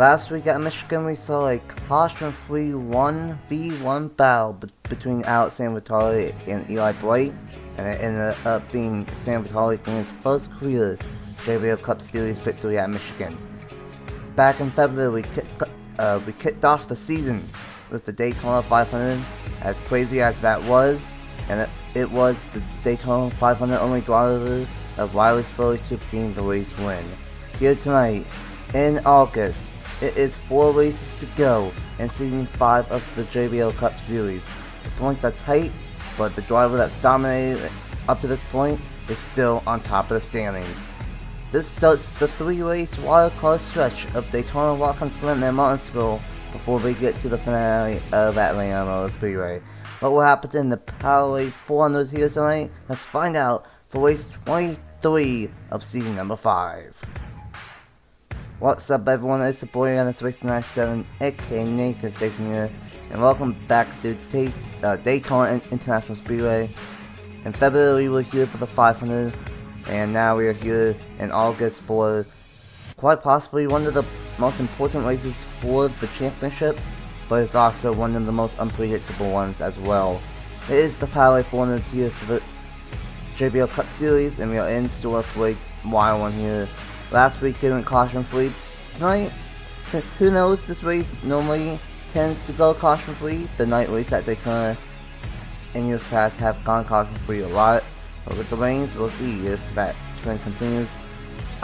Last week at Michigan, we saw a caution-free 1v1 battle between Alex Sanvitale and Eli Blight, and it ended up being Sanvitale getting his first career JBL Cup Series victory at Michigan. Back in February, we kicked off the season with the Daytona 500, as crazy as that was, and it was the Daytona 500 only driver of Riley Spurley to gain the race win. Here tonight, in August, it is 4 races to go in Season 5 of the JBL Cup Series. The points are tight, but the driver that's dominated up to this point is still on top of the standings. This starts the 3-race wildcard stretch of Daytona, Watkins Glen, and Martinsville before we get to the finale of Atlanta Motor Speedway. What will happen in the Powerade 400 here tonight? Let's find out for race 23 of season number 5. What's up, everyone? It's the boy on this race 97, aka Nathan Stapleton here, and welcome back to Daytona International Speedway. In February, we were here for the 500, and now we are here in August for quite possibly one of the most important races for the championship, but it's also one of the most unpredictable ones as well. It is the Powerade 400 here for the JBL Cup Series, and we are in store for a wild one here. Last week they went caution free. Tonight, who knows, this race normally tends to go caution free. The night race at Daytona in years past have gone caution free a lot. But with the rains, we'll see if that trend continues.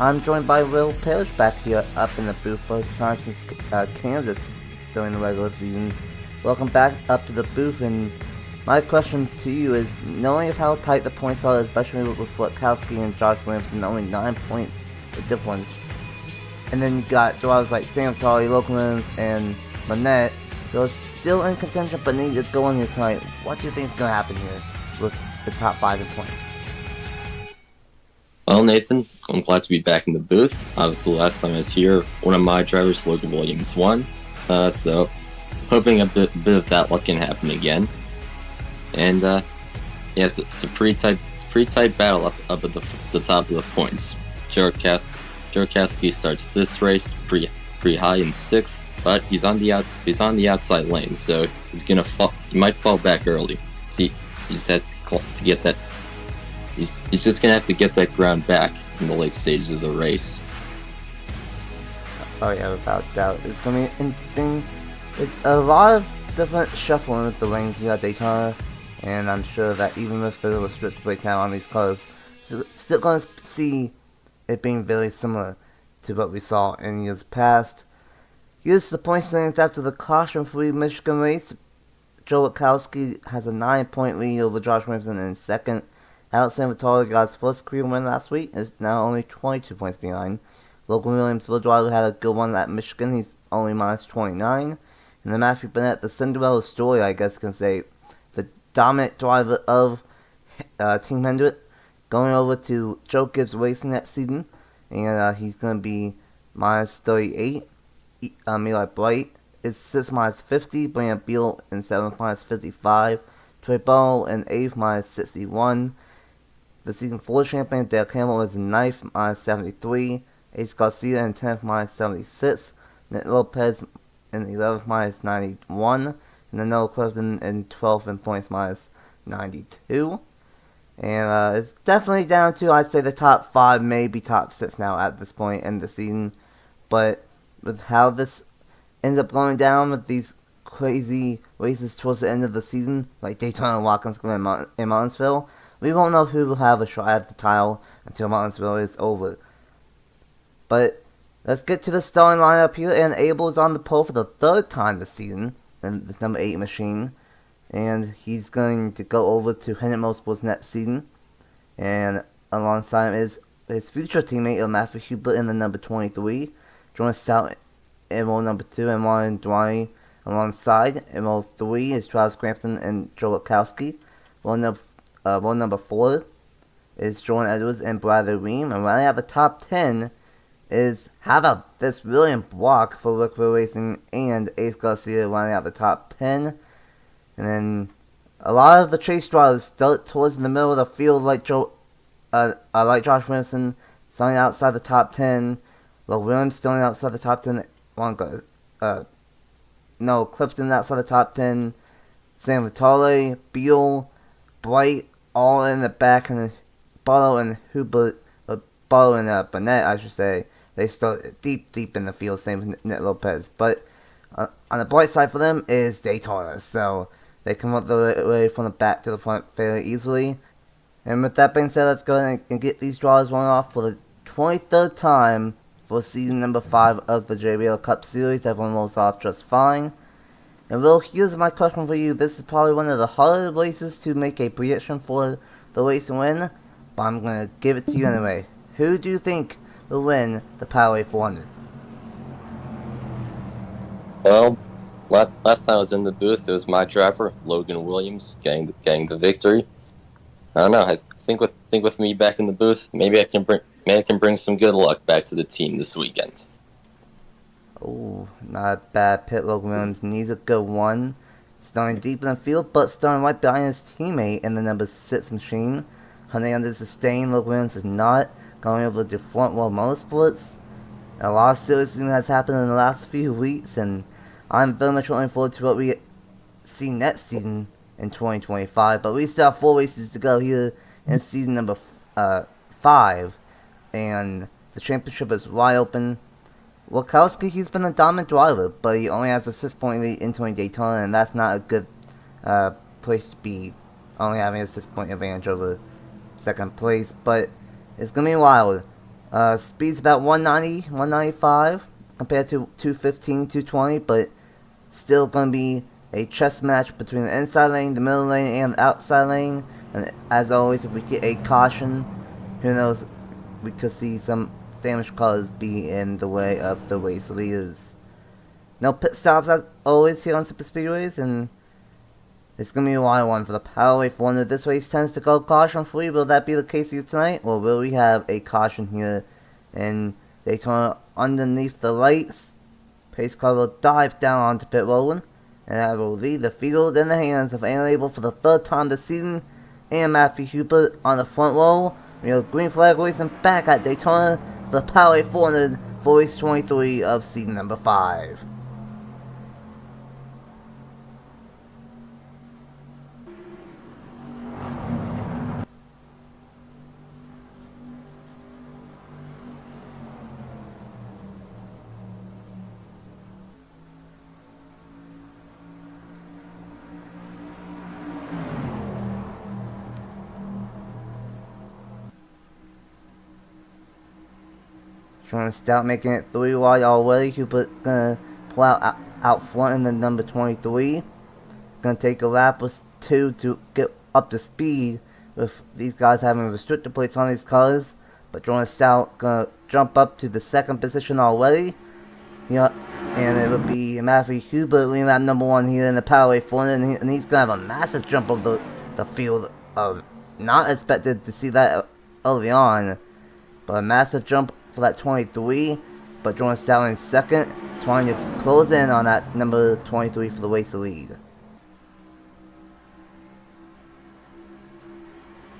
I'm joined by Will Parrish back here up in the booth for his time since Kansas during the regular season. Welcome back up to the booth, and my question to you is, knowing of how tight the points are, especially with Witkowski and Josh Williamson, only 9 points the difference, and then you got drivers like Sanvitale, Locumans, and Manette, who are still in contention but need to go on here tonight. What do you think is going to happen here with the top 5 in points? Well, Nathan, I'm glad to be back in the booth. Obviously, last time I was here, one of my drivers, Logan Williams, won. So, hoping a bit of that luck can happen again. And yeah, it's a pretty tight battle up at the top of the points. Jorkowski starts this race pretty high in 6th, but he's on the outside lane, so he's gonna fall. He might fall back early. See, he just has to get that. He's just gonna have to get that ground back in the late stages of the race. Oh yeah, without doubt, it's gonna be interesting. It's a lot of different shuffling with the lanes here at Daytona, and I'm sure that even if there's a restricted breakdown on these cars, still gonna see it being very similar to what we saw in years past. Here's the point standings after the caution-free Michigan race. Joe Witkowski has a 9-point lead over Josh Williamson in 2nd. Alex Sanvitale got his first career win last week and is now only 22 points behind. Logan Williams, the driver, had a good one at Michigan. He's only minus 29. And then Matthew Bennett, the Cinderella story, I guess you can say, the dominant driver of Team Hendrick, going over to Joe Gibbs Racing that season, and he's going to be minus 38. Eli Blight is 6th minus 50, Brian Beal in 7th minus 55, Trey Ball in 8th minus 61. The season 4 champion Dale Campbell is in 9th minus 73, Ace Garcia in 10th minus 76, Nick Lopez in 11th minus 91, and then Noah Clifton in 12th in points minus 92. And it's definitely down to, I'd say, the top 5, maybe top 6 now at this point in the season. But with how this ends up going down with these crazy races towards the end of the season, like Daytona, Watkins Glen, and Martinsville, we won't know who will have a shot at the title until Martinsville is over. But let's get to the starting lineup here, and Abel is on the pole for the 3rd time this season in this number 8 machine. And he's going to go over to Hendrick Motorsports next season. And alongside him is his future teammate Matthew Hubert in the number 23. Jordan Stout in role number 2, and Ryan Dwyer alongside. In role 3 is Travis Crampton and Joe Witkowski. Role number 4 is Jordan Edwards and Bradley Ream. And running out the top 10 is, how about this, William Block for Wicklow Racing and Ace Garcia running out the top 10. And then a lot of the chase drivers start towards the middle of the field, like Josh Williamson, starting outside the top 10. Well, Williams starting outside the top 10 one go. No, Clifton outside the top 10. Sanvitale, Beal, Bright, all in the back, and Barlow and Hubert, Barlow and Burnett, I should say. They started deep in the field, same with Nick Lopez. But on the bright side for them is Daytona, so they come up the way from the back to the front fairly easily. And with that being said, let's go ahead and get these draws one off for the 23rd time for season number 5 of the JBL Cup Series. Everyone rolls off just fine. And Will, here's my question for you. This is probably one of the harder races to make a prediction for the race and win, but I'm going to give it to you anyway. Who do you think will win the Powerade 400? Well, last time I was in the booth, it was my driver, Logan Williams, getting the victory. I don't know. I think with me back in the booth, maybe I can bring some good luck back to the team this weekend. Oh, not a bad pit. Logan Williams needs a good one. Starting deep in the field, but starting right behind his teammate in the number 6 machine. Hunting under sustain, Logan Williams is not going over to front row motorsports. A lot of silly things has happened in the last few weeks, and I'm very much looking forward to what we see next season in 2025. But we still have 4 races to go here in season number 5, and the championship is wide open. Wachowski, he's been a dominant driver, but he only has a 6-point lead into Daytona, and that's not a good place to be, only having a 6-point advantage over second place. But it's going to be wild. Speed's about 190, 195 compared to 215, 220, but still going to be a chess match between the inside lane, the middle lane, and the outside lane. And as always, if we get a caution, who knows, we could see some damaged cars be in the way of the race leaders. No pit stops as always here on Super Speedways, and it's going to be a wild one for the Powerade 400. This race tends to go caution free. Will that be the case here tonight, or will we have a caution here in Daytona underneath the lights? Pace car will dive down onto pit road, and that will leave the field in the hands of Anna Label for the 3rd time this season, and Matthew Hubert on the front row. We have green flag racing back at Daytona for the Powerade 400 for race 23 of season number 5. Trying to start making it 3 wide already. Hubert gonna pull out front in the number 23. Gonna take a lap or 2 to get up to speed with these guys having restrictor plates on these cars. But Jordan Stout gonna jump up to the 2nd position already. Yeah, and it would be Matthew Hubert leading that number 1 here in the Powerade 400, and he's gonna have a massive jump over the field. Not expected to see that early on, but a massive jump for that 23, but Jordan Stout in 2nd, trying to close in on that number 23 for the race to lead.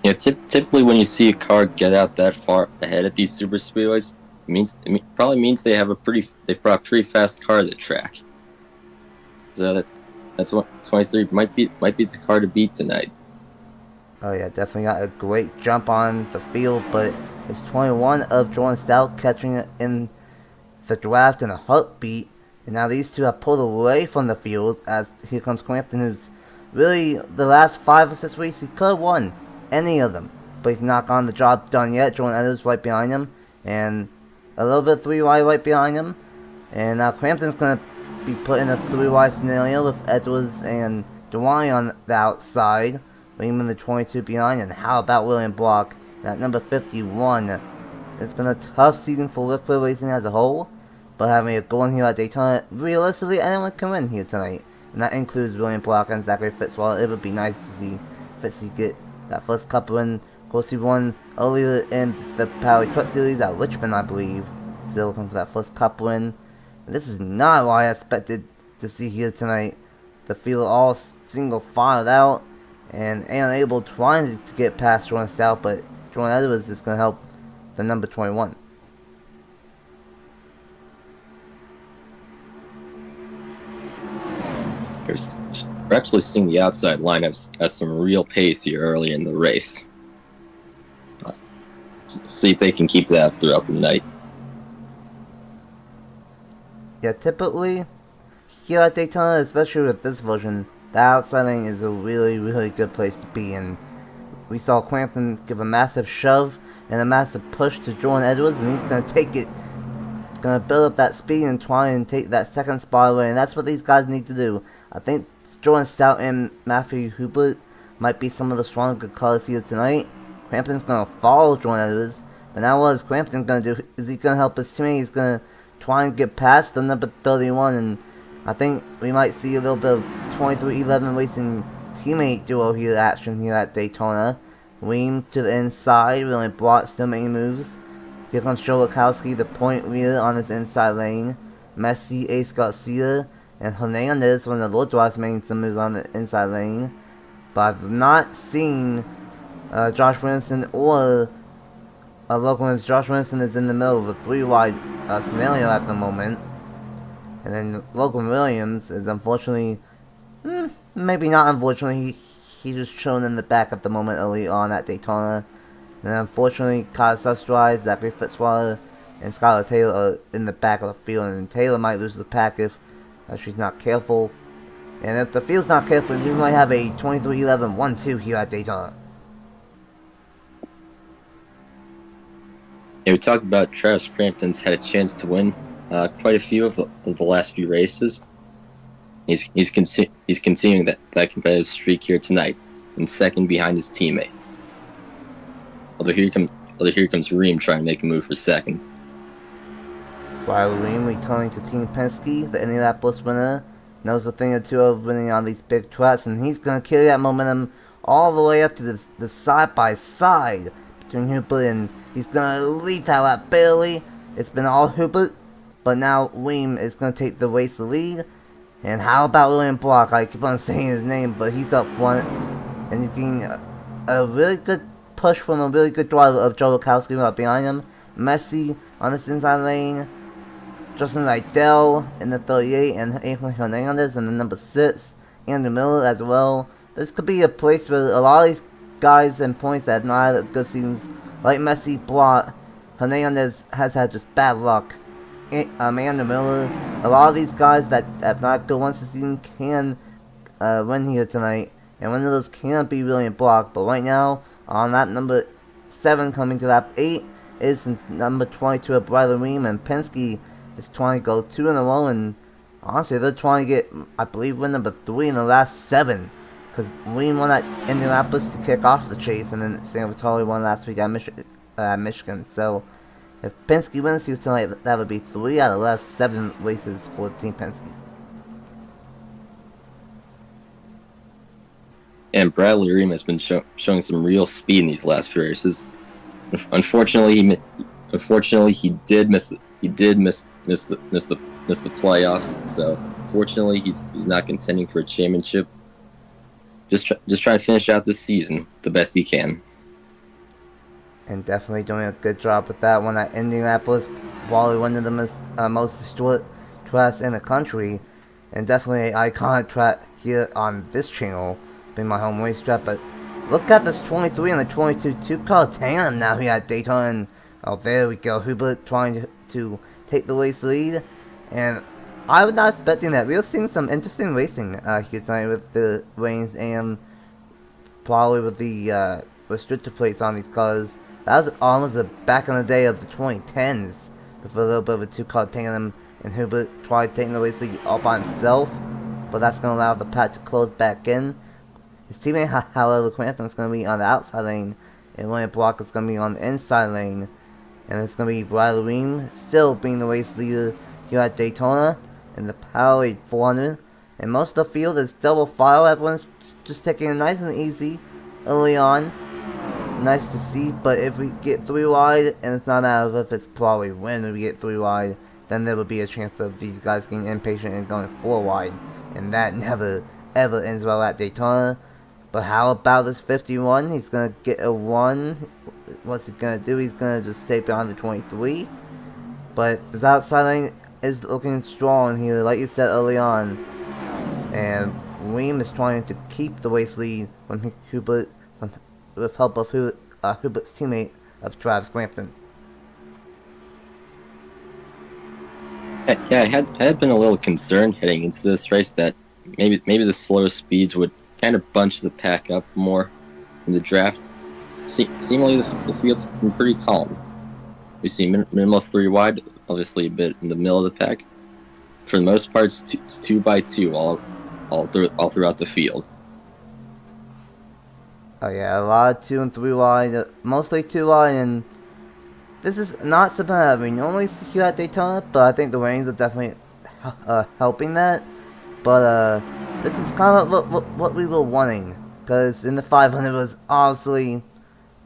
Yeah, typically when you see a car get out that far ahead at these super speedways, probably means they've brought a pretty fast car to the track. So that's what 23 might be the car to beat tonight. Oh yeah, definitely got a great jump on the field, but it's 21 of Jordan Stout catching it in the draft in a heartbeat. And now these two have pulled away from the field as here comes Crampton, who's really the last 5 or 6 weeks he could have won any of them. But he's not gotten the job done yet. Jordan Edwards right behind him. And a little bit 3 wide right behind him. And now Crampton's going to be put in a 3 wide scenario with Edwards and Dewani on the outside. Leaving the 22 behind. And how about William Block at number 51? It's been a tough season for Liquid Racing as a whole, but having a goal here at Daytona, realistically anyone can win here tonight. And that includes William Block and Zachary Fitzwater. It would be nice to see Fitzy get that first cup win. Of course, he won earlier in the Powerade Cup Series at Richmond, I believe. Still looking for that first cup win. And this is not what I expected to see here tonight. The field all single filed out and unable trying to get past Jordan Stout, but Jordan Edwards is going to help the number 21. We're actually seeing the outside lineups as some real pace here early in the race. See if they can keep that up throughout the night. Yeah, typically, here at Daytona, especially with this version, the outside lane is a really, really good place to be in. We saw Crampton give a massive shove and a massive push to Jordan Edwards, and he's going to take it, going to build up that speed and try and take that second spot away, and that's what these guys need to do. I think Jordan Stout and Matthew Hubert might be some of the stronger cars here tonight. Crampton's going to follow Jordan Edwards, but now what is Crampton going to do? Is he going to help his teammate? He's going to try and get past the number 31, and I think we might see a little bit of 2311 Racing teammate duo here action here at Daytona. Weem to the inside, really blocked so many moves. Here comes Joe Wachowski, the point leader on his inside lane. Messi, Ace Garcia, and Hernandez, one of the low drops, making some moves on the inside lane. But I've not seen Josh Williamson or Logan Williams. Josh Williamson is in the middle of a 3-wide scenario at the moment. And then Logan Williams is unfortunately, maybe not unfortunately, he's just chilling in the back at the moment early on at Daytona. And unfortunately, Kyle Sustrides, Zachary Fitzwater, and Skylar Taylor are in the back of the field. And Taylor might lose the pack if she's not careful. And if the field's not careful, we might have a 23-11 1-2 here at Daytona. Yeah, we talked about Travis Crampton's had a chance to win quite a few of the last few races. He's continuing that competitive streak here tonight, and second behind his teammate. Although here comes Ream trying to make a move for second. While Ream returning to Team Penske, the Indianapolis winner, knows a thing or two of winning on these big tracks, and he's going to carry that momentum all the way up to the side-by-side between Hubert, and he's going to lead that lap barely. It's been all Hubert, but now Ream is going to take the race lead. And how about William Block? I keep on saying his name, but he's up front, and he's getting a really good push from a really good driver of Joe Wachowski right behind him. Messi on this inside lane, Justin Liddell in the 38, and Anthony Hernandez in the number 6, Andrew Miller as well. This could be a place where a lot of these guys and points that have not had good seasons, like Messi, Block, Hernandez has had just bad luck. Andrew Miller, a lot of these guys that have not good ones this season can win here tonight, and one of those can be William Block. But right now, on that number 7 coming to lap 8 is number 22 of Bradley Ream, and Penske is trying to go 2 in a row, and honestly they're trying to get, I believe, win number 3 in the last 7, because Ream won at Indianapolis to kick off the chase, and then Sanvitale won last week at Michigan. So if Penske wins here tonight, that would be 3 out of the last 7 races for Team Penske. And Bradley Ream has been showing some real speed in these last few races. Unfortunately, he did miss the playoffs. So fortunately, he's not contending for a championship. Just trying to finish out this season the best he can. And definitely doing a good job with that one at Indianapolis, probably one of the most historic tracks in the country, and definitely an iconic track here on this channel, being my home racetrack. But look at this 23 and the 22 two-car tandem now here at Daytona. And, oh, there we go, Hubert trying to take the race lead, and I was not expecting that. We were seeing some interesting racing here tonight with the reins and probably with the restrictor plates on these cars. That was almost back in the day of the 2010s, with a little bit of a two-car tandem, and Hubert tried taking the race lead all by himself, but that's going to allow the pack to close back in. His teammate, however, Crampton, is going to be on the outside lane, and William Block is going to be on the inside lane, and it's going to be Bradley Ream still being the race leader here at Daytona in the Powerade 400, and most of the field is double file. Everyone's just taking it nice and easy early on. Nice to see, but if we get 3 wide, and it's not a matter of if, it's probably when we get 3 wide, then there will be a chance of these guys getting impatient and going 4 wide, and that never ever ends well at Daytona. But how about this 51? He's going to get a 1. What's he going to do? He's going to just stay behind the 23. But this outside lane is looking strong here, like you said early on. and Weem is trying to keep the race lead when Hubert, with help of Hubert's teammate of Travis Crampton. Yeah, I had been a little concerned heading into this race that maybe the slower speeds would kind of bunch the pack up more in the draft. Seemingly the field's been pretty calm. We see minimal 3 wide, obviously a bit in the middle of the pack. For the most part, it's 2 by 2 all throughout the field. Oh yeah, a lot of 2 and 3 wide, mostly 2 wide, and this is not something that we normally see here at Daytona, but I think the rains are definitely helping that. But this is kind of what we were wanting, because in the 500 was obviously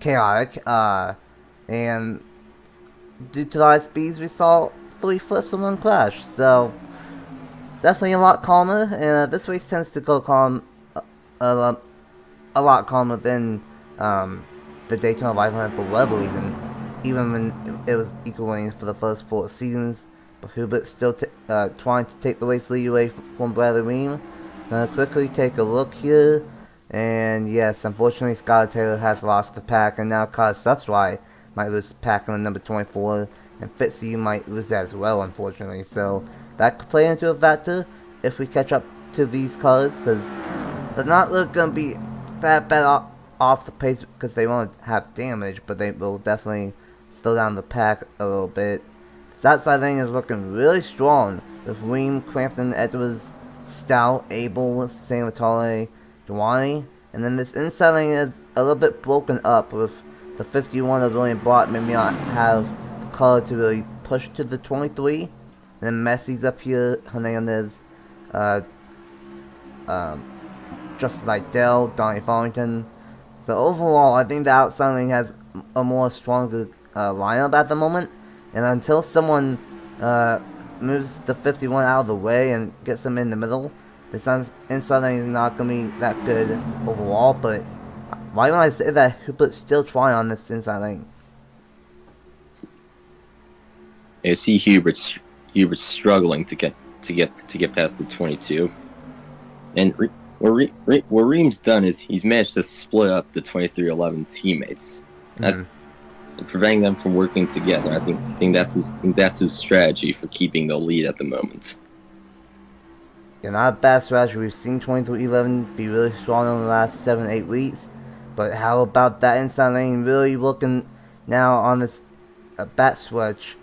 chaotic, and due to the high speeds, we saw 3 flips and 1 crash. So definitely a lot calmer, and this race tends to go calm, a lot calmer than the Daytona 500 for whatever reason. Even when it was equal lanes for the first 4 seasons, but Hubert still trying to take the race lead away from Bradley Weem. Quickly take a look here, and yes, unfortunately Scott Taylor has lost the pack, and now Kyle Subswai might lose the pack on the number 24, and Fitzy might lose that as well, unfortunately. So that could play into a factor if we catch up to these cars, because they're not really going to be that bad off the pace because they won't have damage, but they will definitely slow down the pack a little bit. This outside lane is looking really strong with Weem, Crampton, Edwards, Stout, Abel, Sanvitale, Dewani, and then this inside lane is a little bit broken up with the 51 of William Bott maybe not have the color to really push to the 23. And then Messi's up here, Hernandez, Justice Idell, Donnie Farrington. So overall, I think the outside lane has a more stronger lineup at the moment. And until someone moves the 51 out of the way and gets them in the middle, the inside lane is not going to be that good overall. But why would I say that Hubert's still trying on this inside lane? You see Hubert's struggling to get past the 22, and what Ream's done is he's managed to split up the 2311 teammates, preventing them from working together. I think that's his strategy for keeping the lead at the moment. Yeah, not a bad strategy. We've seen 2311 be really strong in the last 7-8 weeks, but how about that inside lane really looking now on this bat switch?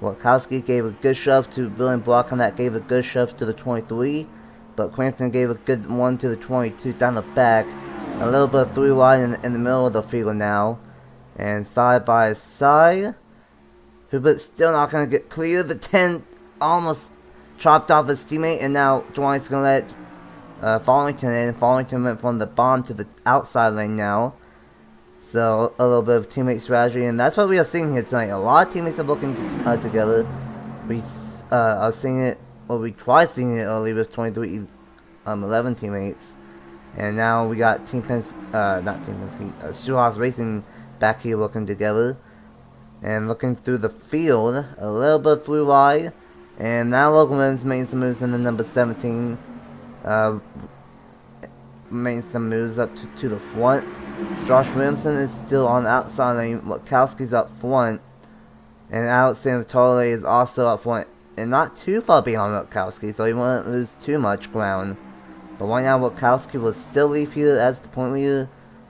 Wachowski gave a good shove to William Block, and that gave a good shove to the 23. But Crampton gave a good one to the 22 down the back. A little bit of 3 wide in the middle of the field now. And side by side, Hubert's still not going to get clear. The 10 almost chopped off his teammate, and now Dwight's going to let Farrington in. Farrington went from the bottom to the outside lane now. So a little bit of teammate strategy, and that's what we are seeing here tonight. A lot of teammates are working together. We are seeing it, or we tried seeing it early with 2311 teammates, and now we got Team Penske, Stewart Racing back here working together, and looking through the field, a little bit through wide, and now Logan's made some moves in the number 17. Made some moves up to the front. Josh Williamson is still on the outside lane. Wachowski's up front. And Alex Sanvitale is also up front. And not too far behind Wachowski, so he won't lose too much ground. But right now, Wachowski will still leave here as the point leader.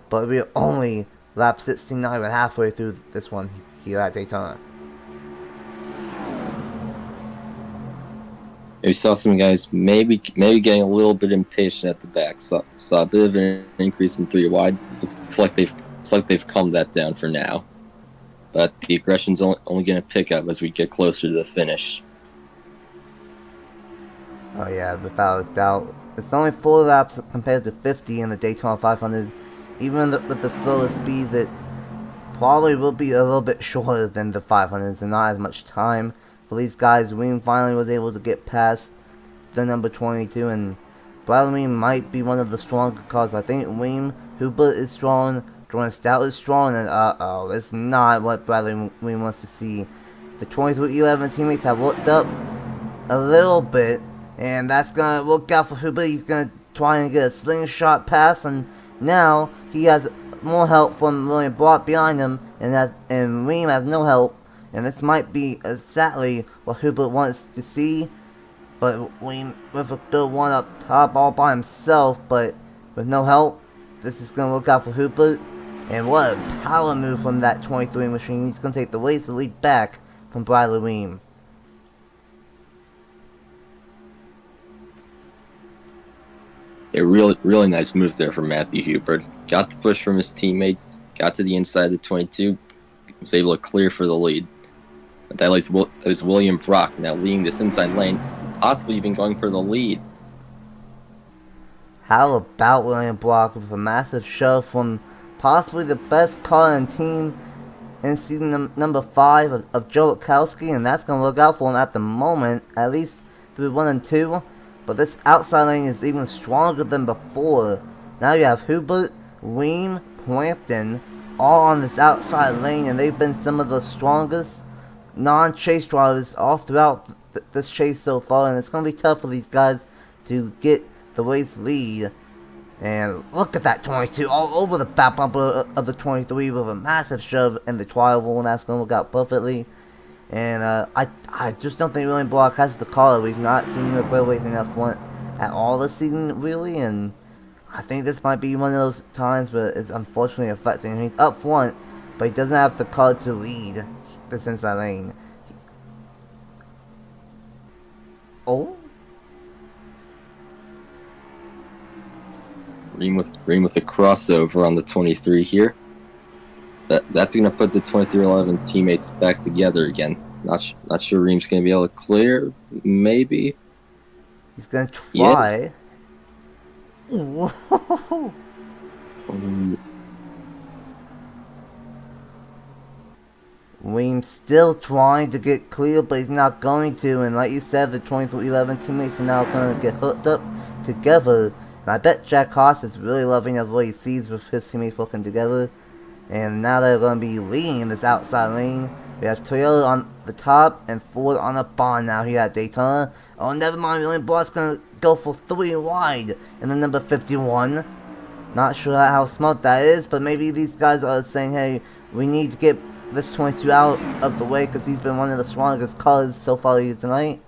But we're only lap 16, not even halfway through this one here at Daytona. We saw some guys maybe getting a little bit impatient at the back. Saw a bit of an increase in 3 wide. Looks like they've calmed that down for now. But the aggression's only going to pick up as we get closer to the finish. Oh yeah, without a doubt. It's only 4 laps compared to 50 in the Daytona 500. Even with the slower speeds, it probably will be a little bit shorter than the 500s and not as much time for these guys. Weem finally was able to get past the number 22, and Bradley Weem might be one of the stronger cars. I think Weem, Hubert is strong, Jordan Stout is strong, and it's not what Bradley Weem wants to see. The 2311 teammates have worked up a little bit, And that's going to work out for Hubert. He's going to try and get a slingshot pass, and now he has more help from William Block behind him, and Ream has no help. And this might be exactly what Hubert wants to see, but Ream with a good one up top all by himself, but with no help. This is going to work out for Hubert. And what a power move from that 23 machine. He's going to take the race lead back from Bradley Ream. A really nice move there from Matthew Hubert. Got the push from his teammate, got to the inside of the 22, was able to clear for the lead. But that was William Brock now leading this inside lane, possibly even going for the lead. How about William Block with a massive shove from possibly the best car in team in season number 5 of Joe Witkowski, and that's going to work out for him at the moment, at least through 1 and 2. But this outside lane is even stronger than before. Now you have Hubert, Ream, Plampton, all on this outside lane, and they've been some of the strongest non-chase drivers all throughout this chase so far, and it's going to be tough for these guys to get the race lead. And look at that 22 all over the back bumper of the 23 with a massive shove in the trial, and that's going to work out perfectly. And I just don't think William Block has the car. We've not seen him go racing up front at all this season, really, and I think this might be one of those times where it's unfortunately affecting him. He's up front, but he doesn't have the car to lead this inside lane. Oh? Ream with the crossover on the 23 here. That's going to put the 2311 teammates back together again. Not sure Ream's going to be able to clear. Maybe. He's going to try. Ream's still trying to get clear, but he's not going to. And like you said, the 2311 teammates are now going to get hooked up together. And I bet Jack Haas is really loving what he sees with his teammates working together. And now they're going to be leading this outside lane. We have Toyota on the top and Ford on the bottom now here at Daytona. Oh, never mind. William Block's going to go for 3 wide in the number 51. Not sure how smart that is, but maybe these guys are saying, hey, we need to get this 22 out of the way because he's been one of the strongest cars so far here tonight.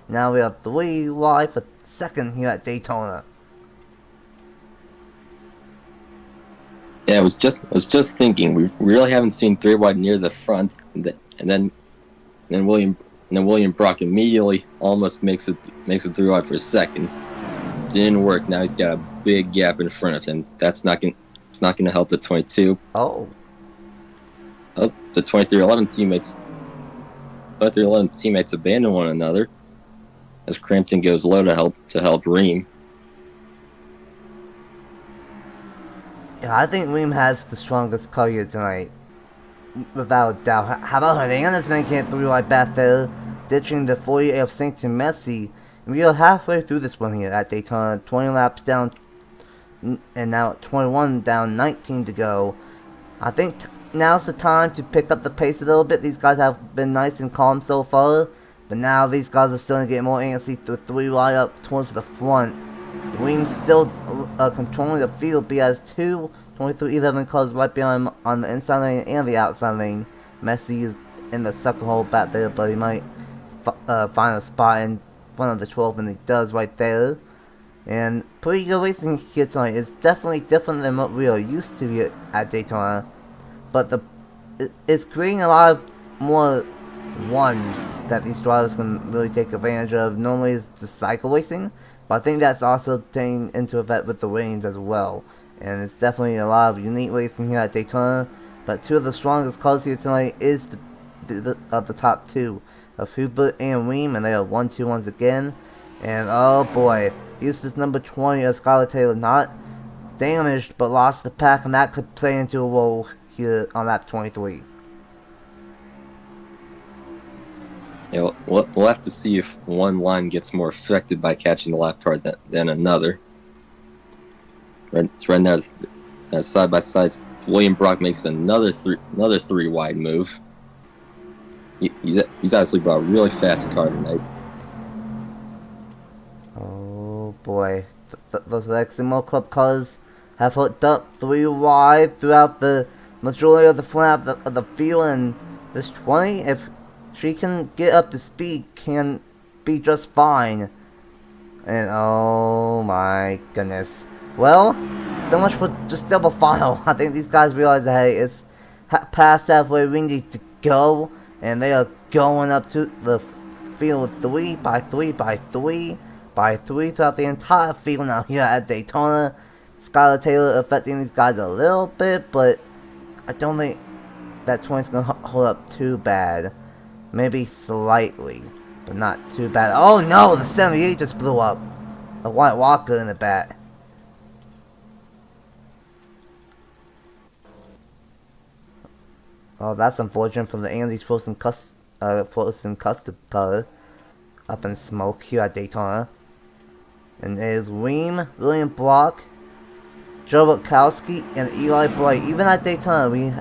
Now we have 3 wide for second here at Daytona. Yeah, I was just thinking we really haven't seen 3 wide near the front, and then William Brock immediately almost makes it 3 wide for a second. Didn't work. Now he's got a big gap in front of him. It's not gonna help the 22. Oh, the 2311 teammates abandon one another as Crampton goes low to help Ream. yeah, I think Ream has the strongest car here tonight, without a doubt. How about Hernandez making it 3 wide back there, ditching the 48 of St. Messi. And we are halfway through this one here at Daytona, 20 laps down, and now 21 down, 19 to go. I think now's the time to pick up the pace a little bit. These guys have been nice and calm so far, but now these guys are starting to get more antsy to 3 wide up towards the front. Ream's still controlling the field, but he has 2 2311 cars right behind him on the inside lane and the outside lane. Messi is in the second hole back there, but he might find a spot in front of the 12, and he does right there. And pretty good racing here tonight. It's definitely different than what we are used to here at Daytona, but it's creating a lot of more ones that these drivers can really take advantage of. Normally it's just cycle racing, but I think that's also taken into effect with the lanes as well. And it's definitely a lot of unique racing here at Daytona. But 2 of the strongest cars here tonight is the top 2 of Hubert and Ream, and they are 1-2-1s again. And oh boy, here's this number 20 of Skylar Taylor, not damaged but lost the pack, and that could play into a role here on lap 23. Yeah, we'll have to see if one line gets more affected by catching the lap car than another. Right now, that side by side, William Brock makes another 3 wide move. He's obviously brought a really fast car tonight. boy. Those Leximo Club colors have hooked up 3 wide throughout the majority of the front of the field, and this 20, if she can get up to speed, can be just fine. And oh my goodness. Well, so much for just double final. I think these guys realize that, hey, it's past halfway, we need to go, and they are going up to the field 3 by 3 by 3 by 3 throughout the entire field now here at Daytona. Skylar Taylor affecting these guys a little bit, but I don't think that 20's going to hold up too bad. Maybe slightly, but not too bad. Oh no, the 78 just blew up. A White Walker in the back. Oh, that's unfortunate for the Andes frozen custard color up in smoke here at Daytona. And it is William Block, Joe Bukowski, and Eli Bright. Even at Daytona, we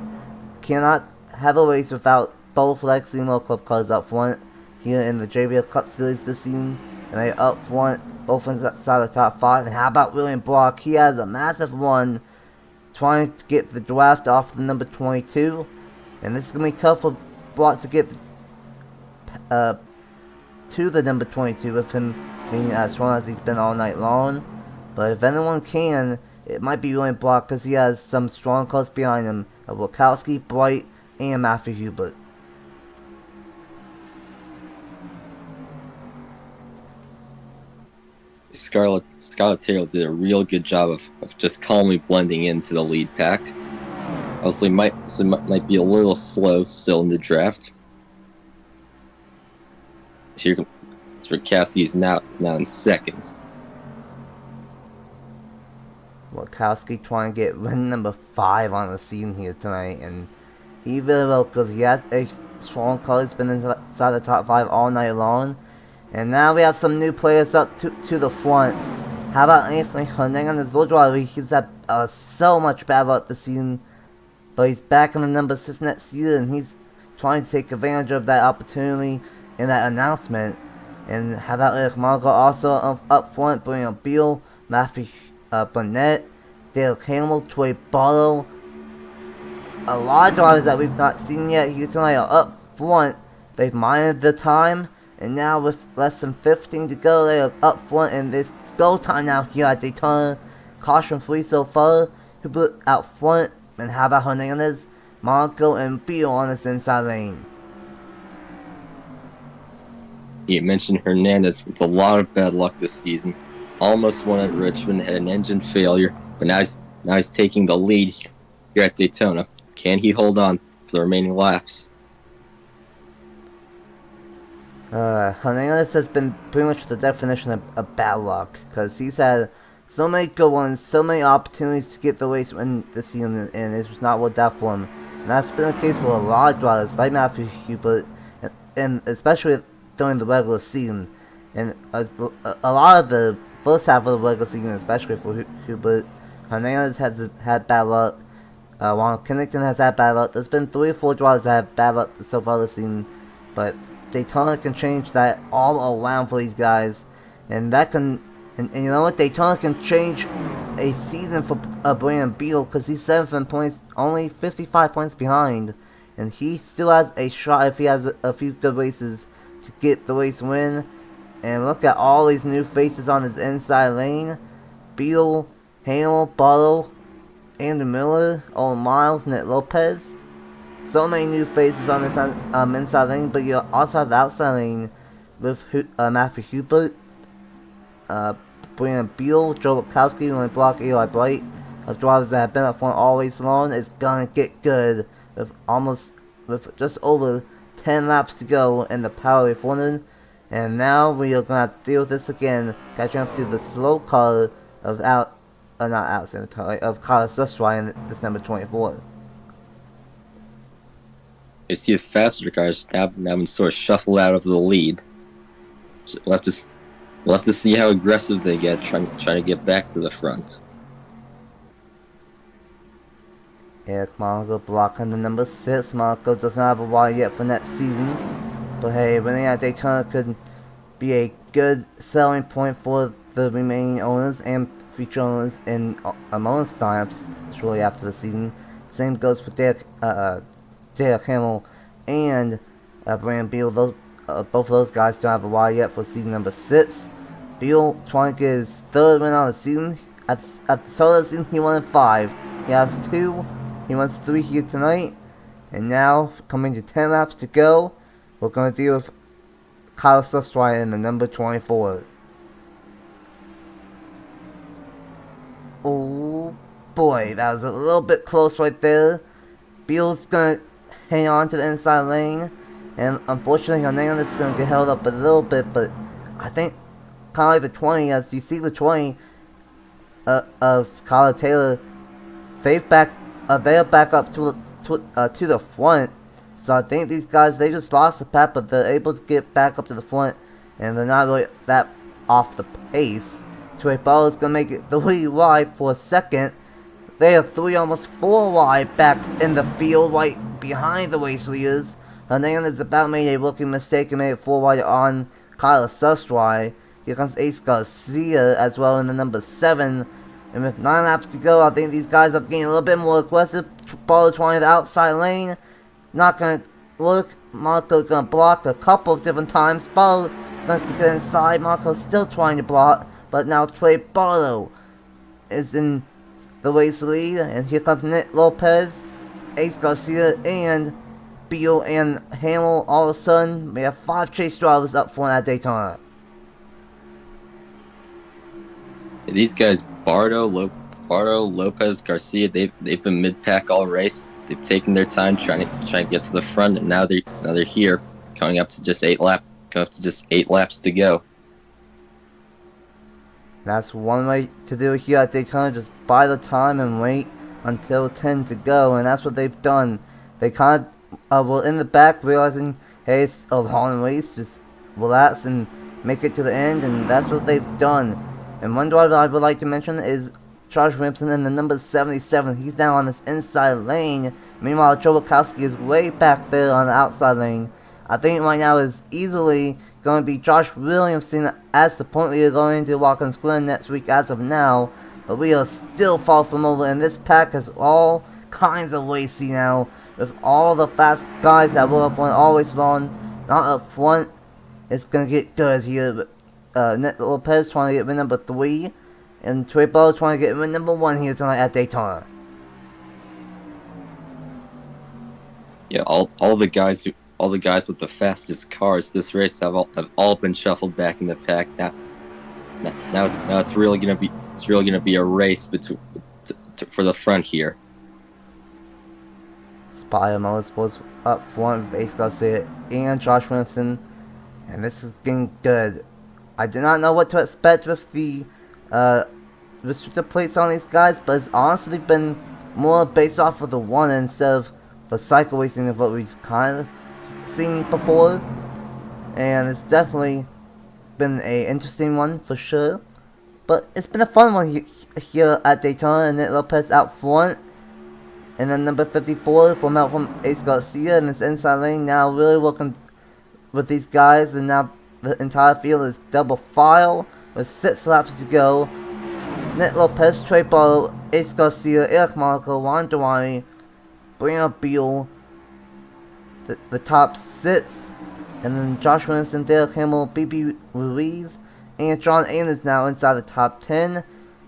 cannot have a race without both Leximo Club cars up front here in the JBL Cup Series this season. And they up front, both inside the top 5. And how about William Block? He has a massive run trying to get the draft off the number 22. And this is going to be tough for Block to get to the number 22 with him being as strong as he's been all night long. But if anyone can, it might be William Block, because he has some strong cars behind him of Wachowski, Bright, and Matthew Hubert. Skylar Taylor did a real good job of just calmly blending into the lead pack. Obviously, might be a little slow still in the draft. Here, Wachowski is now in second. Wachowski trying to get win number 5 on the scene here tonight, and he really will, because he has a strong car. He's been inside the top 5 all night long. And now we have some new players up to the front. How about Anthony Hernandez? He's had so much bad luck this season, but he's back in the number 6 next year, and he's trying to take advantage of that opportunity in that announcement. And how about Eric Margot also up front, Brian Beal, Matthew Burnett, Dale Campbell, Troy Barlow. A lot of drivers that we've not seen yet here tonight are up front. They've minded the time, and now with less than 15 to go, they are up front in this go time now here at Daytona. Caution free so far. Hubert out front, and how about Hernandez, Marco, and Beal on this inside lane. You mentioned Hernandez with a lot of bad luck this season. Almost won at Richmond, had an engine failure, but now he's taking the lead here at Daytona. Can he hold on for the remaining laps? Hernandez has been pretty much the definition of bad luck, because he's had so many good ones, so many opportunities to get the race win this season, and it's just not worked out for him. And that's been the case for a lot of drivers, like Matthew Hubert, and especially during the regular season. And a lot of the first half of the regular season, especially for Hubert, Hernandez has had bad luck. While Kennington has had bad luck. There's been 3 or 4 drivers that have bad luck so far this season, but Daytona can change that all around for these guys, and that can, and you know what, Daytona can change a season for Brian Beal, because he's 7th points, only 55 points behind, and he still has a shot if he has a few good races to get the race win. And look at all these new faces on his inside lane: Beal, Hamill, Barlow, Andrew Miller, Owen Miles, Nick Lopez. So many new faces on this inside lane, but you also have the outside lane with Matthew Hubert, Brian Beal, Joe Bukowski, William Block, Eli Bright, of drivers that have been up front all race long. It's gonna get good with just over 10 laps to go in the Powerade forenoon. And now we are gonna have to deal with this again, catching up to the slow car of Carlos Susrai in this number 24. You see the faster cars now been sort of shuffled out of the lead. So we'll have to see how aggressive they get trying to get back to the front. Eric Margot blocking the number 6. Margot doesn't have a wire yet for next season, but hey, winning at Daytona could be a good selling point for the remaining owners and future owners in bonus signups shortly after the season. Same goes for Derek Hamill and Brandon Beal. Both of those guys don't have a why yet for season number 6. Beal trying to get his 3rd win on the season. At the start of the season, he won 5. He has 2. He wants 3 here tonight. And now, coming to 10 laps to go, we're going to deal with Kyle Susswright in the number 24. Oh boy, that was a little bit close right there. Beal's going to hang on to the inside lane. And unfortunately, Hernandez is going to get held up a little bit. But I think kind of like the 20, as you see the 20 of Skylar Taylor, they're back up to the front. So I think these guys, they just lost the pack, but they're able to get back up to the front, and they're not really that off the pace. Trey Barlow's gonna make it 3 wide for a second. They have 3, almost 4 wide back in the field, right behind the race leaders. Hernandez about made a rookie mistake and made it 4 wide on Kyle Susswright. Here comes Ace Garcia as well in the number 7. And with 9 laps to go, I think these guys are getting a little bit more aggressive. Barlow trying the outside lane. Not going to work. Marco's going to block a couple of different times. Barlow going to get to the inside. Marco's still trying to block. But now Trey Barlow is in the race lead. And here comes Nick Lopez, Ace Garcia, and Beal and Hamill. All of a sudden, we have 5 chase drivers up front at Daytona. These guys, Bardo, Lopez, Garcia, they've been mid-pack all race. They've taken their time trying to get to the front, and now they're here, coming up to just 8 laps to go. That's one way to do it here at Daytona. Just buy the time and wait until 10 to go, and that's what they've done. They kind of were in the back, realizing, hey, it's a long race. Just relax and make it to the end, and that's what they've done. And one driver I would like to mention is Josh Williamson in the number 77. He's now on this inside lane. Meanwhile, Joe Wachowski is way back there on the outside lane. I think right now is easily going to be Josh Williamson as the point leader going into Watkins Glen next week as of now. But we are still far from over, and this pack is all kinds of racy now. With all the fast guys that were up front always long, not up front. It's going to get good here. Nick Lopez trying to get win number 3, and Trey Barlow trying to get win number 1 here tonight at Daytona. Yeah, all the guys with the fastest cars this race have all been shuffled back in the pack. Now it's really gonna be a race for the front here. Spire Motorsports up front with Ace Garcia and Josh Williamson, and this is getting good. I did not know what to expect with the restricted plates on these guys, but it's honestly been more based off of the one instead of the cycle racing of what we've kind of seen before. And it's definitely been an interesting one for sure. But it's been a fun one here at Daytona, and Nick Lopez out front. And then number 54 from Ace Garcia in his inside lane, now really working with these guys, and now the entire field is double file with 6 laps to go. Nick Lopez, Trey Barlow, Ace Garcia, Eric Monaco, Juan Duani, Brandon Beal, the top 6, and then Josh Williamson, Derek Hamill, BB Ruiz, and John Anders now inside the top 10.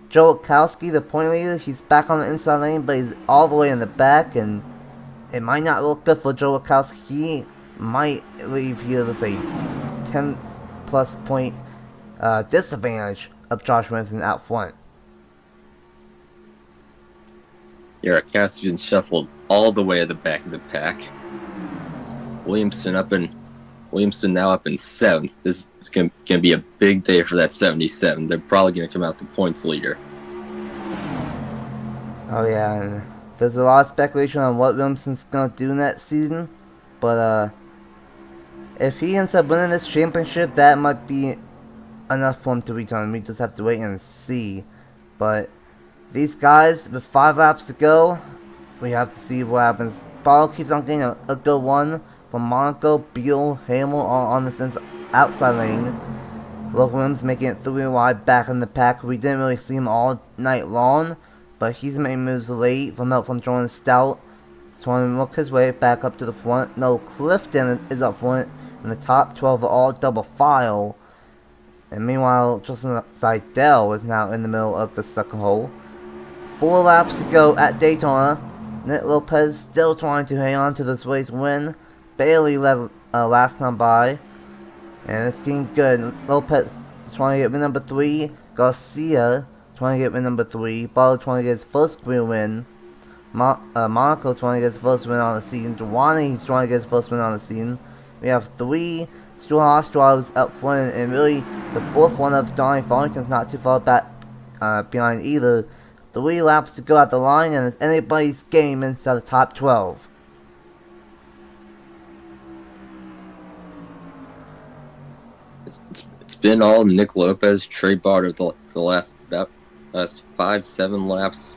Joe Wachowski, the point leader, he's back on the inside lane, but he's all the way in the back, and it might not look good for Joe Wachowski. He might leave here with a 10+ point disadvantage of Josh Williamson out front. Yeah, Wachowski's been shuffled all the way at the back of the pack. Williamson now up in 7th. This is going to be a big day for that 77. They're probably going to come out the points leader. Oh yeah, and there's a lot of speculation on what Williamson's going to do next season, but if he ends up winning this championship, that might be enough for him to return. We just have to wait and see. But these guys, with 5 laps to go, we have to see what happens. Barlow keeps on getting a good one from Monaco, Beal, Hamill all on this outside lane. Logan Williams making it 3 wide back in the pack. We didn't really see him all night long, but he's making moves late from help from Jordan Stout. So trying to work his way back up to the front. No, Clifton is up front, and the top 12 are all double file. And meanwhile, Justin Seidel is now in the middle of the second hole. 4 laps to go at Daytona. Nick Lopez still trying to hang on to this race win. Barely led last time by. And it's getting good. Lopez trying to get win number 3. Garcia trying to get win number 3. Barlow trying to get his first career win. Monaco trying to get his first win on the season. Giovanni's trying to get his first win on the season. We have 3 Straw drivers up front, and really the 4th one of Donnie Farrington's not too far back behind either. 3 laps to go at the line, and it's anybody's game inside the top 12. It's been all Nick Lopez, Trey Barter the last 5-7 laps.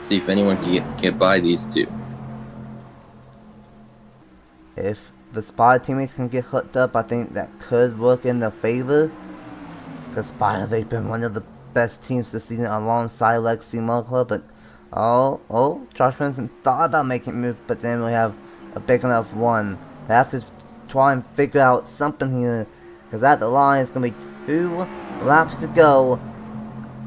See if anyone can get by these two. If the Spire teammates can get hooked up, I think that could work in their favor. Because Spire, they've been one of the best teams this season alongside Legacy Motor Club. But, Josh Benson thought about making a move, but didn't really have a big enough one. They have to try and figure out something here. Because at the line, it's going to be 2 laps to go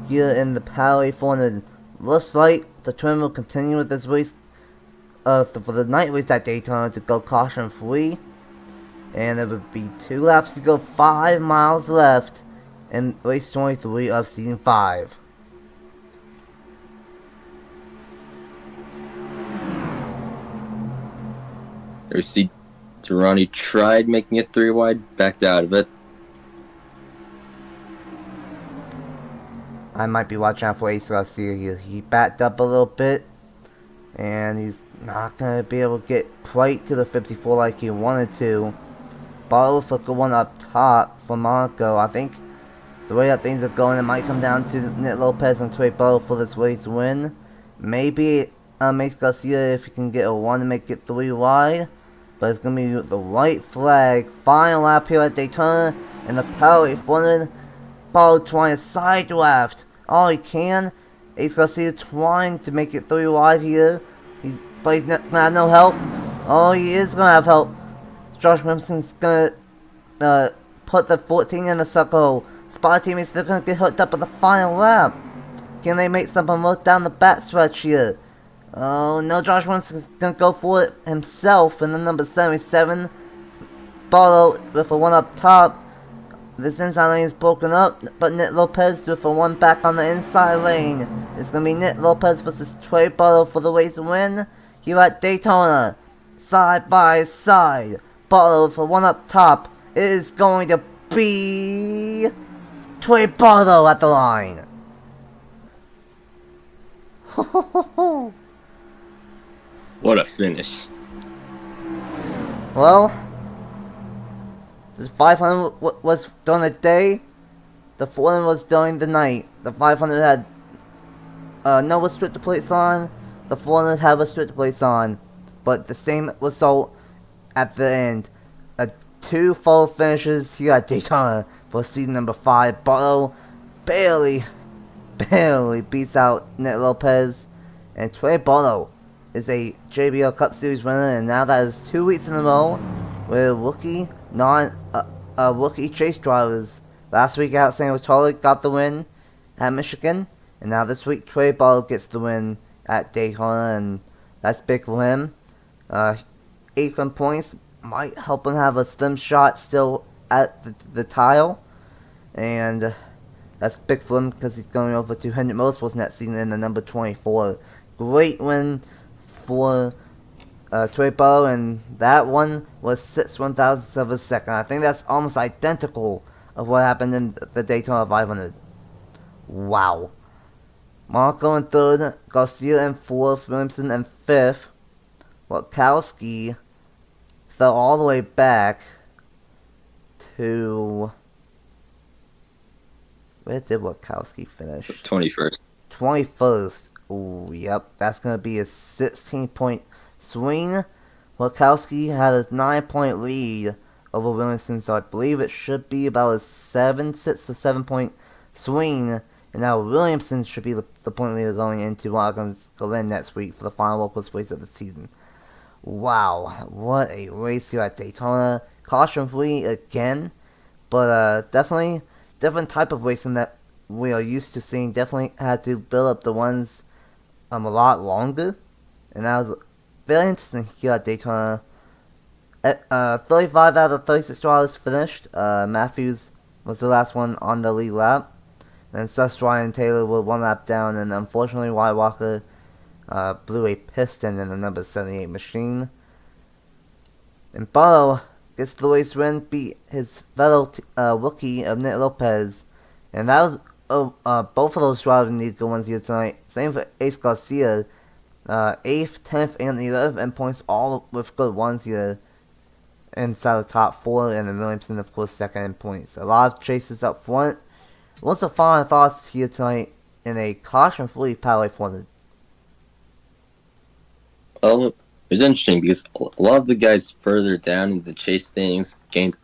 here in the Powerade 400. Looks like the twin will continue with this race for the night race at Daytona to go caution free. And there would be 2 laps to go, 5 miles left in race 23 of season 5. There's see Durrani tried making it 3 wide, backed out of it. I might be watching out for Ace Garcia here. He backed up a little bit, and he's not going to be able to get quite to the 54 like he wanted to. Barlow with a good one up top for Monaco. I think the way that things are going, it might come down to Nick Lopez and Trey Barlow for this race win. Maybe Ace Garcia if he can get a 1 to make it 3 wide. But it's going to be the white flag. Final lap here at Daytona in the Powerade 400. Barlow trying to side draft all he can. Ace Garcia trying to make it 3 wide here. But he's not going to have no help. Oh, he is going to have help. Josh Williamson's going to put the 14 in the circle. Spot teammates, they're going to get hooked up at the final lap. Can they make something work down the back stretch here? Oh no, Josh Williamson's going to go for it himself in the number 77. Barlow with a 1 up top. This inside lane is broken up, but Nick Lopez with a 1 back on the inside lane. It's going to be Nick Lopez versus Trey Barlow for the race win here at Daytona. Side by side. Barlow with a 1 up top. It is going to be Trey Barlow at the line. What a finish. Well, the 500 was during the day. The 400 was during the night. The 500 had no restricted plates on. The 400 had restricted plates on. But the same result at the end. 2 full finishes here at Daytona for season number 5. Barlow barely beats out Nick Lopez. And Trey Barlow is a JBL Cup Series winner, and now that is 2 weeks in a row with rookie chase drivers. Last week out, Sanvitale got the win at Michigan, and now this week Trey Barlow gets the win at Daytona, and that's big for him. 8th in points might help him have a slim shot still at the tile, and that's big for him because he's going over 200 motorsports next season in the number 24. Great win for Trey Barlow, and that one was 6/1000ths of a second. I think that's almost identical of what happened in the Daytona 500. Wow. Monaco in 3rd, Garcia in 4th, Williamson in 5th. Watkowski fell all the way back to... Where did Watkowski finish? 21st. 21st. Ooh, yep. That's going to be a 16-point swing. Watkowski had a 9-point lead over Williamson, so I believe it should be about a 6 or 7 point swing. And now Williamson should be the point leader going into Watkins Glen next week for the final World Course race of the season. Wow, what a race here at Daytona. Caution free again, but definitely different type of racing that we are used to seeing. Definitely had to build up the ones a lot longer, and that was very interesting here at Daytona. 35 out of 36 drivers finished. Matthews was the last one on the lead lap. And Seth Ryan Taylor were one lap down, and unfortunately Wyatt Walker blew a piston in the number 78 machine. And Barlow gets the race win, beat his fellow rookie of Nick Lopez. And that was both of those drivers need good ones here tonight. Same for Ace Garcia. 8th, 10th, and 11th in points, all with good ones here inside the top 4, and then Williamson, of course, 2nd in points. A lot of chases up front. What's the final thoughts here tonight in a caution-free Powerade 400? Well, it was interesting because a lot of the guys further down in the chase standings gained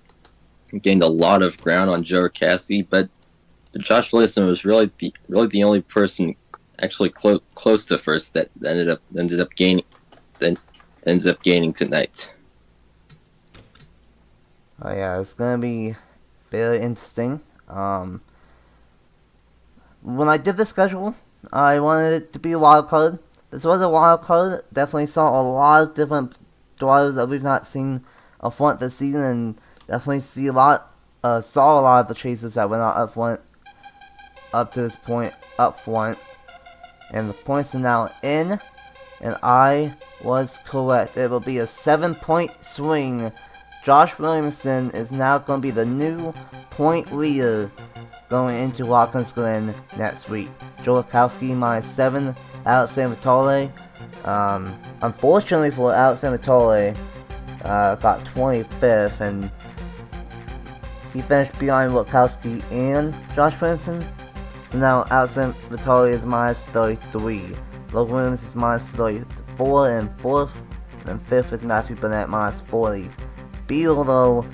a lot of ground on Joe Cassidy, but Josh Williamson was really the only person actually close to first that ended up gaining tonight. Oh yeah, it's gonna be very interesting. When I did the schedule, I wanted it to be a wild card. This was a wild card. Definitely saw a lot of different drivers that we've not seen up front this season, and definitely saw a lot of the chases that went out up front up to this point up front. And the points are now in, and I was correct. It will be a 7-point swing. Josh Williamson is now going to be the new point leader going into Watkins Glen next week. Joe Rakowski -7, Alex Sanvitale. Unfortunately for Alex Sanvitale, got 25th, and he finished behind Rakowski and Josh Williamson. So now Alex Sanvitale is -33. Logan Williams is -34 and 4th, and 5th is Matthew Burnett -40. Beal, though,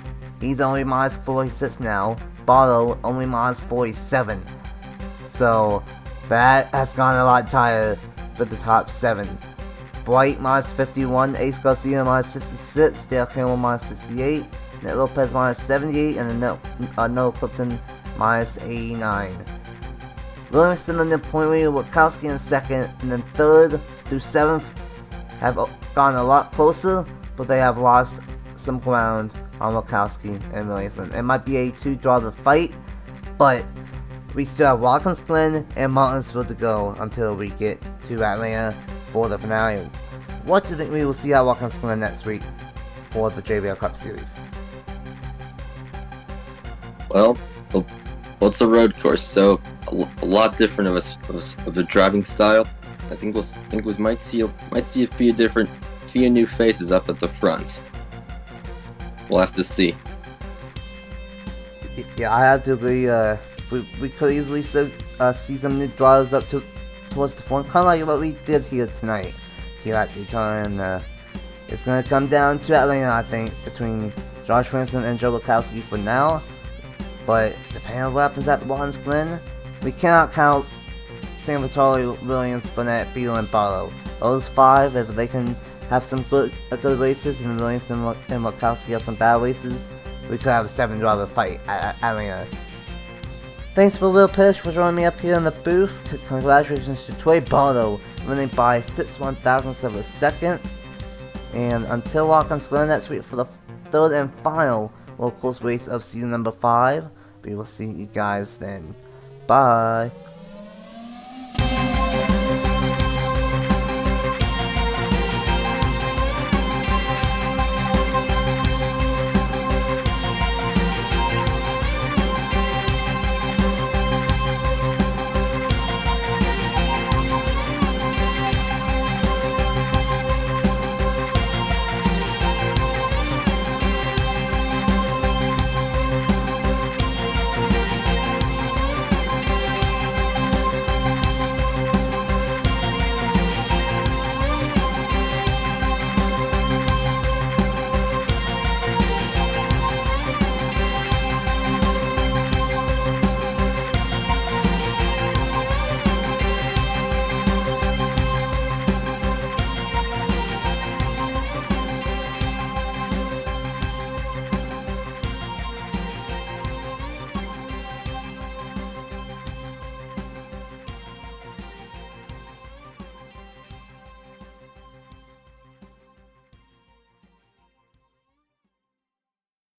he's only -46 now. Barlow only -47. So that has gone a lot tighter for the top 7. Bright -51, Ace Garcia -66, Dale Campbell -68, Nick Lopez -78, and Noah Clifton -89. Williamson in the point leader, Wakowski in 2nd, and then 3rd through 7th have gone a lot closer, but they have lost some ground on Wakowski and Williamson. It might be a 2-driver fight, but we still have Watkins Glen and Martinsville to go until we get to Atlanta for the finale. What do you think we will see at Watkins Glen next week for the JBL Cup Series? Well, it's a road course, so a lot different of a driving style. I think we might see a few new faces up at the front. We'll have to see. Yeah, I have to agree. We could easily see some new drivers up towards the front, kind of like what we did here tonight, here at Daytona. And it's going to come down to Atlanta, I think, between Josh Williamson and Joe Rakowski for now. But depending on what happens at the Watkins Glen, we cannot count Sanvitale, Williams, Burnett, Beal, and Barlow. Those 5, if they can have some good races, and Williamson and Rakowski have some bad races, we could have a 7-driver fight at Atlanta. Thanks for Lil Pish for joining me up here in the booth. Congratulations to Troy Barlow, winning by 6/1000ths of a second. And until Watkins Glen next week for the 3rd and final World Course race of season number 5, we will see you guys then. Bye.